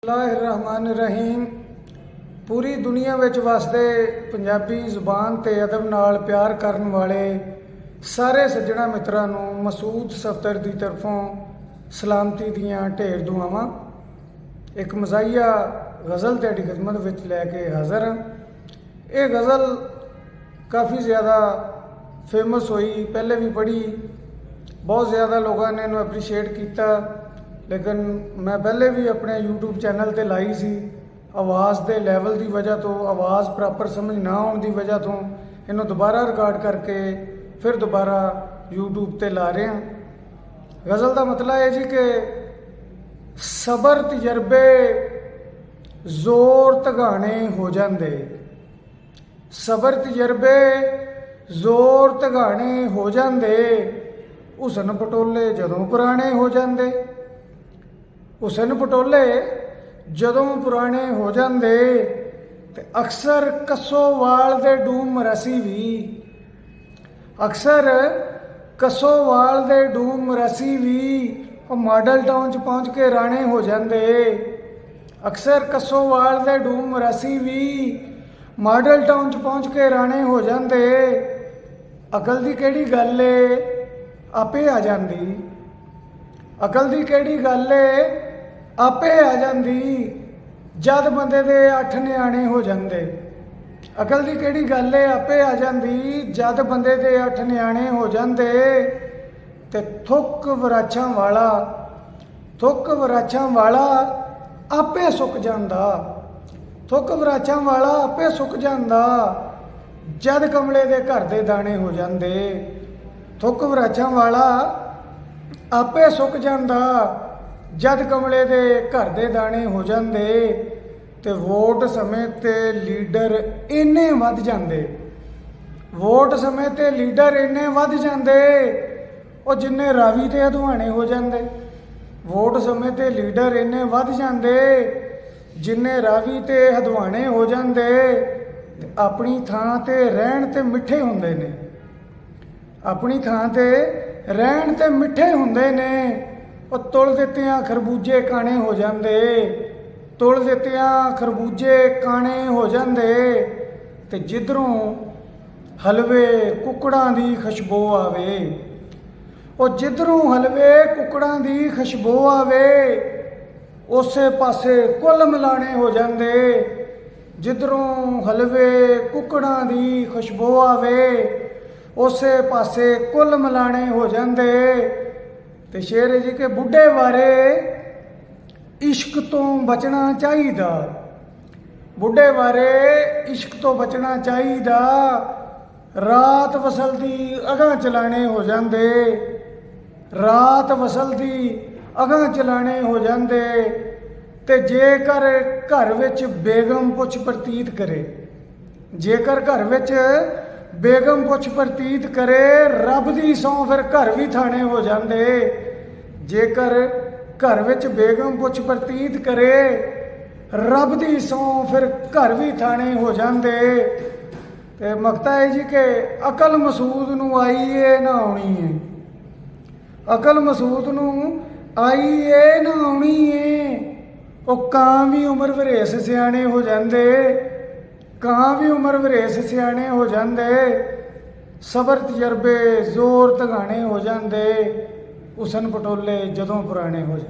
रहमान पूरी दुनिया में वसदे पंजाबी जुबान ते अदब नाल प्यार करन वाले सारे सज्जणा मित्रां नूं मसूद सफ्तर की तरफों सलामती दियां ढेर दुआवां। एक मज़ाहिया गज़ल तेरी खिदमत विच लैके हाज़र हाँ। ये गज़ल काफ़ी ज़्यादा फेमस हुई, पहले भी पढ़ी, बहुत ज़्यादा लोगों ने इन्हूं एप्रीशिएट किया, लेकिन मैं पहले भी अपने यूट्यूब चैनल ते लाई सी। आवाज़ के लैवल की वजह तो, आवाज़ प्रॉपर समझ ना आने की वजह तो इन्हूं दोबारा रिकॉर्ड करके फिर दोबारा यूट्यूब ते ला रहे हैं। गज़ल का मतलब है जी कि सबर तजर्बे जोर तगाने हो जाते, सबर तजर्बे जोर तगाने हो जाते, हुसन पटोले जदों पुराने हो जाते, हुसन पटोले जदों पुराने हो जाते, ते अक्सर कसोवाल दे डूम रसी भी, अक्सर कसोवाल दे डूम रसी भी मॉडल टाउन च पहुँच के राणे हो जाते, अक्सर कसोवाल दे डूम रसी भी मॉडल टाउन च पहुँच के राणे हो जाते। अकल दी केड़ी गल है आपे आ जाती, अकल दी केड़ी गल है आपे आ जाती, जद बंदे दे 8 न्याणे हो जाते। अकल दी केड़ी गल है आपे आ जाती, जद बंदे दे 8 न्याणे हो जाते, ते थुक वराछां वाला, थुक वराछां वाला आपे सुक जांदा, थुक वराछां वाला आपे सुक जांदा, जद कमले दे घर दे दाने हो जाते। थुक वराछां वाला आपे सुक जांदा, जद कमले दे घर दे दाने हो जाते, ते वोट समय ते लीडर इन्ने वध जाते, वोट समय ते लीडर इन्ने वध जाते, और जिन्ने रावी ते हदवाने हो जाते। वोट समय ते लीडर इन्ने वध जाते, जिन्ने रावी ते हदवाने हो जाते, अपनी थां ते रहन ते मिठे हुंदे ने, अपनी थां ते रहन ते मिठे हुंदे ने, और तुल दित्तियां खरबूजे काने हो जाते, तुल दित्तियां खरबूजे काने हो जाते, ते जिधरों हलवे कुकड़ां दी खुशबू आवे, और जिधरों हलवे कुकड़ां दी खुशबू आवे, उसे पासे कुल मिलाने हो जाते, जिधरों हलवे कुकड़ां दी खुशबू आवे, उसे पासे कुल मिलाने हो जाते। ते शेर है जी के बुढ़े बारे इश्क तो बचना चाहिदा, बुढ़े बारे इश्क तो बचना चाहिदा, रात वसलदी अगां चलाने हो जाते, रात वसलदी अगां चलाने हो जाते, ते जेकर घर विच बेगम पुछ प्रतीत करे, जेकर घर विच बेगम पुछ प्रतीत करे, रब दी सौं फिर घर भी थाने हो जाते, जेकर घर विच बेगम पुछ प्रतीत करे, रब दी सौं फिर घर भी थाने हो जाते। ते मकता है जी के अकल मसूद नूं आई है ना आउणी है, अकल मसूद नूं आई है ना आउणी है, वो कां भी उम्र वरेस सियाणे हो जाते, कां भी उम्र वरेस सियाणे हो जाते, सबर तजर्बे जोर तगाने हो जाते, हुसन पटोले जदों पुराने हो जाते।